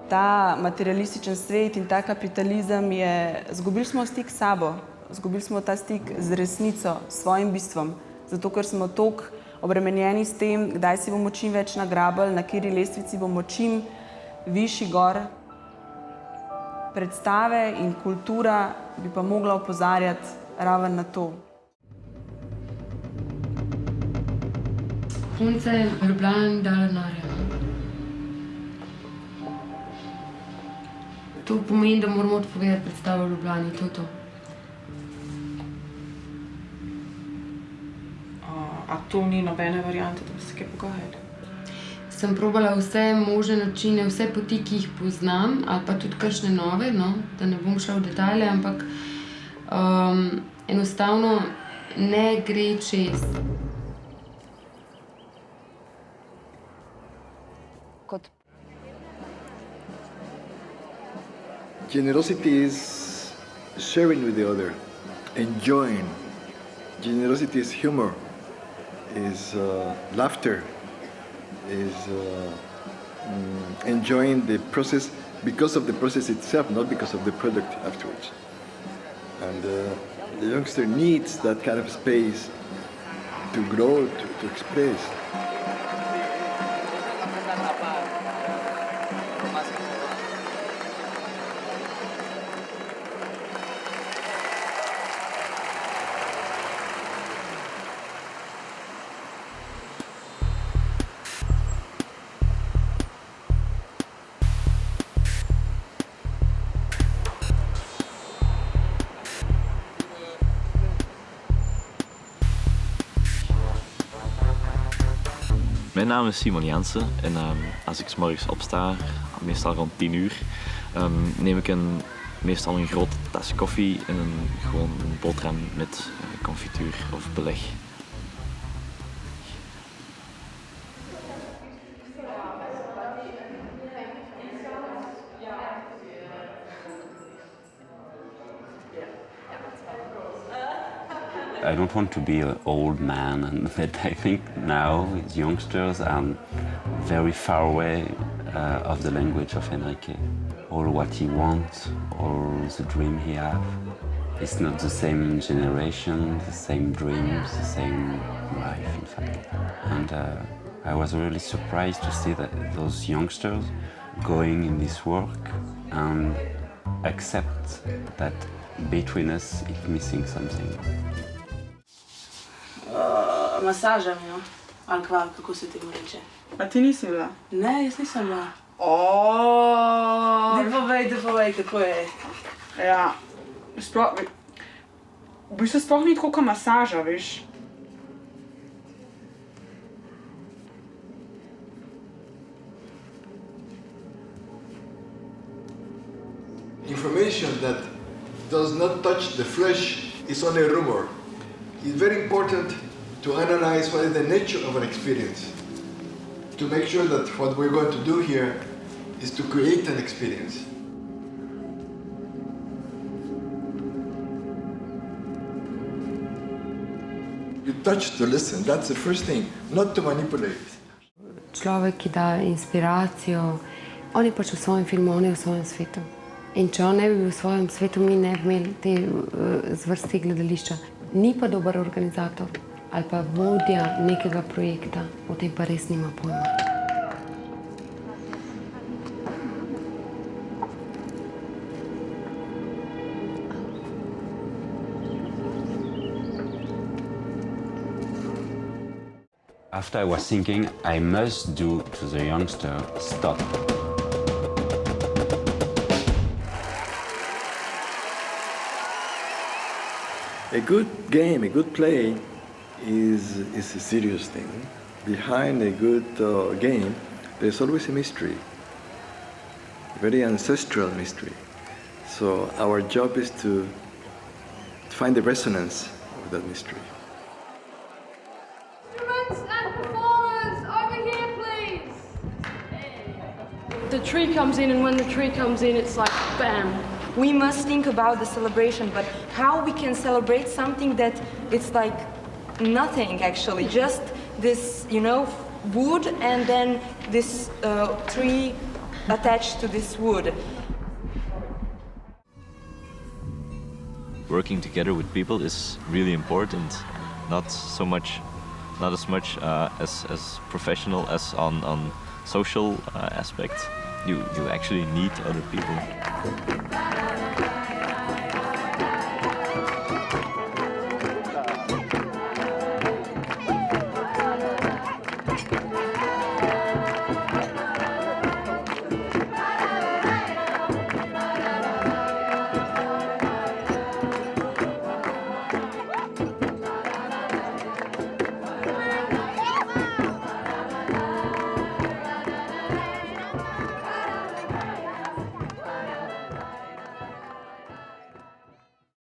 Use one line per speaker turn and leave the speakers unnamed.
Ta materialističen svet in ta kapitalizem je, izgubili smo stik s sabo, izgubili smo ta stik z resnico, s svojim bistvom, zato ker smo toliko obremenjeni s tem, kdaj si bomo čim več nagrabili, na kateri lestvici bomo čim višji gor. Predstave in kultura bi pa mogla opozarjati raven na to.
Punce v Ljubljani ni dala denarja. To pomeni, da moramo odpovedati predstavo v Ljubljani, to je to.
A to ni nobene variante, da bi se kaj pogajali?
Sem probala vse možne načine, vse poti, ki jih poznam, ali pa tudi kakšne nove, no, da ne bom šla v detalje, ampak enostavno ne gre čez.
Generosity is sharing with the other, enjoying. Generosity is humor, is laughter, is enjoying the process because of the process itself, not because of the product afterwards. And the youngster needs that kind of space to grow, to express.
Mijn naam is Simon Jansen en als ik 's morgens opsta, meestal rond 10 uur, neem ik meestal een grote tas koffie en gewoon een boterham met confituur of beleg.
I don't want to be an old man, and that I think now youngsters are very far away of the language of Enrique. All what he wants, all the dream he has. It's not the same generation, the same dreams, the same life, in fact. And I was really surprised to see that those youngsters going in this work and accept that betweeness is missing something.
Masaža mi, no? Ali kva, kako se temu reče?
A ti nisi bila?
Ne, jaz nisem bila. Daj povej, kako je.
Ja, sploh, v bistvu sploh ni tako kot masaža, veš.
Information that does not touch the flesh is only a rumor. It's very important to analyze what is the nature of an experience, to make sure that what we're going to do here is to create an experience. You touch to listen, that's the first thing, not to manipulate.
Človek, ki da inspiracijo, on je pač v svojem filmu, on je v svojem svetu. In če on ne bi bil v svojem svetu, mi ne bi imeli te zvrsti gledališča. Ni pa dober organizator ali pa vodja nekega projekta, o tem pa res nima pojma.
After I was thinking, I must do to the youngster, stop.
A good game, a good play is a serious thing. Behind a good game, there's always a mystery, a very ancestral mystery. So our job is to find the resonance of that mystery.
Instruments and performers, over here please! The tree comes in, and when the tree comes in, it's like bam!
We must think about the celebration, but how we can celebrate something that it's like nothing actually, just this, you know, wood and then this tree attached to this wood.
Working together with people is really important. Not as much as professional as on social aspect. You actually need other people.